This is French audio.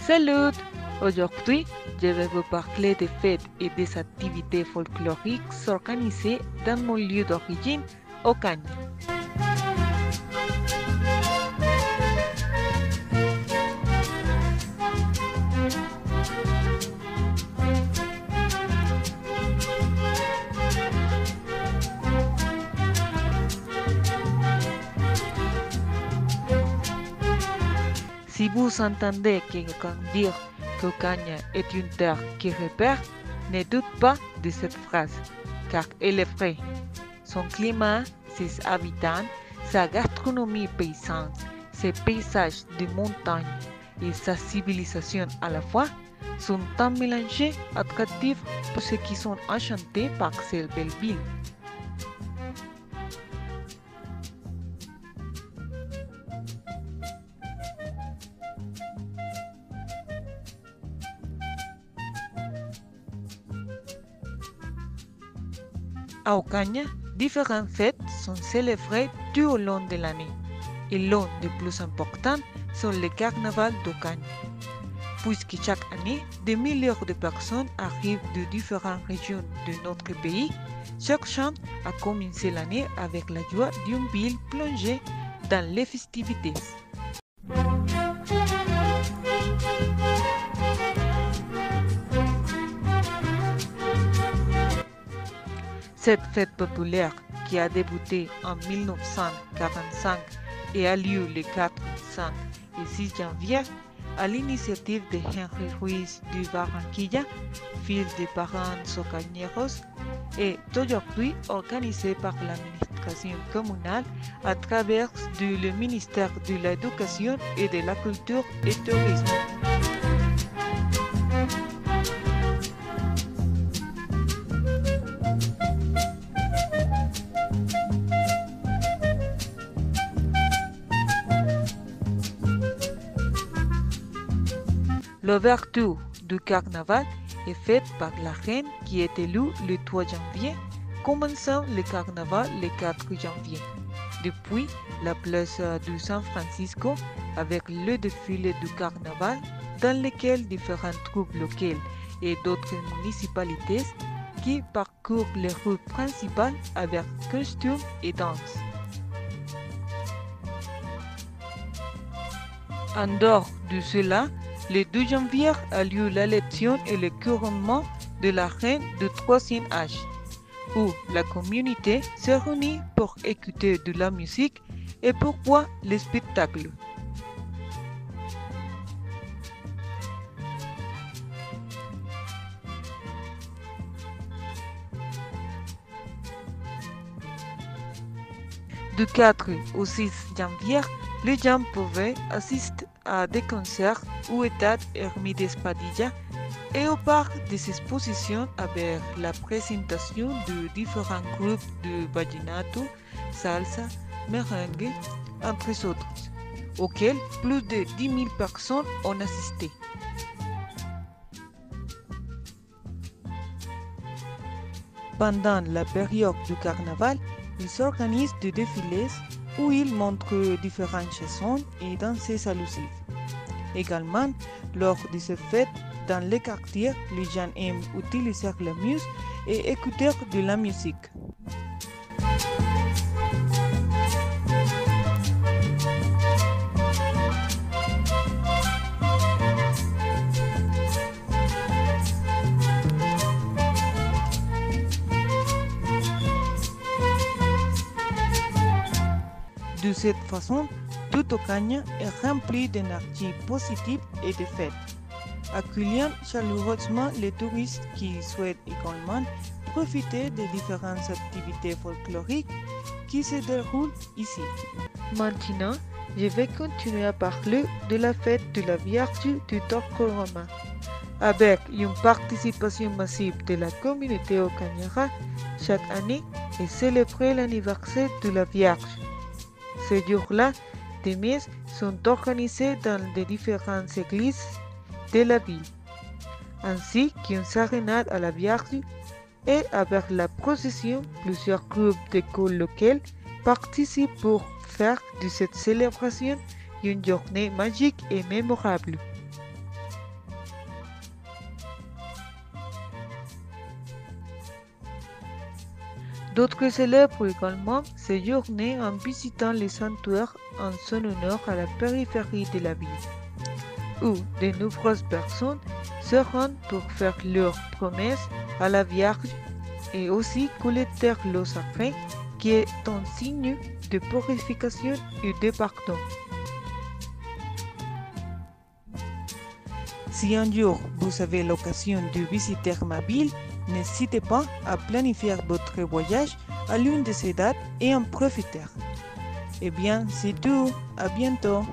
Salut! Aujourd'hui, je vais vous parler des fêtes et des activités folkloriques organisées dans mon lieu d'origine, Ocaña. Si vous entendez quelqu'un dire qu'Ocaña est une terre qui repère, ne doute pas de cette phrase, car elle est vraie. Son climat, ses habitants, sa gastronomie paysanne, ses paysages de montagne et sa civilisation à la fois sont tant mélangés, attractifs pour ceux qui sont enchantés par cette belle ville. À Ocaña, différentes fêtes sont célébrées tout au long de l'année et l'un des plus importants sont les carnavals d'Ocaña. Puisque chaque année, des milliers de personnes arrivent de différentes régions de notre pays, cherchant à commencer l'année avec la joie d'une ville plongée dans les festivités. Cette fête populaire, qui a débuté en 1945 et a lieu les 4, 5 et 6 janvier, à l'initiative de Henry Ruiz de Barranquilla, fils des parents socañeros, est aujourd'hui organisée par l'administration communale à travers le ministère de l'Éducation et de la Culture et du Tourisme. L'ouverture du carnaval est faite par la reine qui est élue le 3 janvier, commençant le carnaval le 4 janvier. Depuis la place de San Francisco avec le défilé du carnaval dans lequel différentes troupes locales et d'autres municipalités qui parcourent les rues principales avec costumes et danse. En dehors de cela, le 2 janvier a lieu l'élection et le couronnement de la reine de troisième âge, où la communauté se réunit pour écouter de la musique et pour voir les spectacles. Du 4 au 6 janvier, les gens pouvaient assister à des concerts au Stade Hermídez Padilla et au parc des expositions avec la présentation de différents groupes de vallenato, salsa, merengue, entre autres, auxquels plus de 10 000 personnes ont assisté. Pendant la période du carnaval, ils s'organisent des défilés où ils montrent différentes chansons et danses allusives. Également, lors de ces fêtes, dans les quartiers, les gens aiment utiliser la musique et écouter de la musique. De cette façon, tout Ocaña est rempli d'énergie positive et de fêtes, accueillant chaleureusement les touristes qui souhaitent également profiter des différentes activités folkloriques qui se déroulent ici. Maintenant, je vais continuer à parler de la fête de la Vierge du Torcoroma. Avec une participation massive de la communauté ocañera, chaque année est célébré l'anniversaire de la Vierge. Ce jour-là, des messes sont organisées dans les différentes églises de la ville, ainsi qu'une sérénade à la Vierge et avec la procession, plusieurs groupes d'écoles locales participent pour faire de cette célébration une journée magique et mémorable. D'autres célèbrent également ces journées en visitant les sanctuaires en son honneur à la périphérie de la ville, où de nombreuses personnes se rendent pour faire leurs promesses à la Vierge et aussi collecter l'eau sacrée qui est un signe de purification et de pardon. Si un jour vous avez l'occasion de visiter ma ville, n'hésitez pas à planifier votre voyage à l'une de ces dates et en profiter. Eh bien, c'est tout. À bientôt.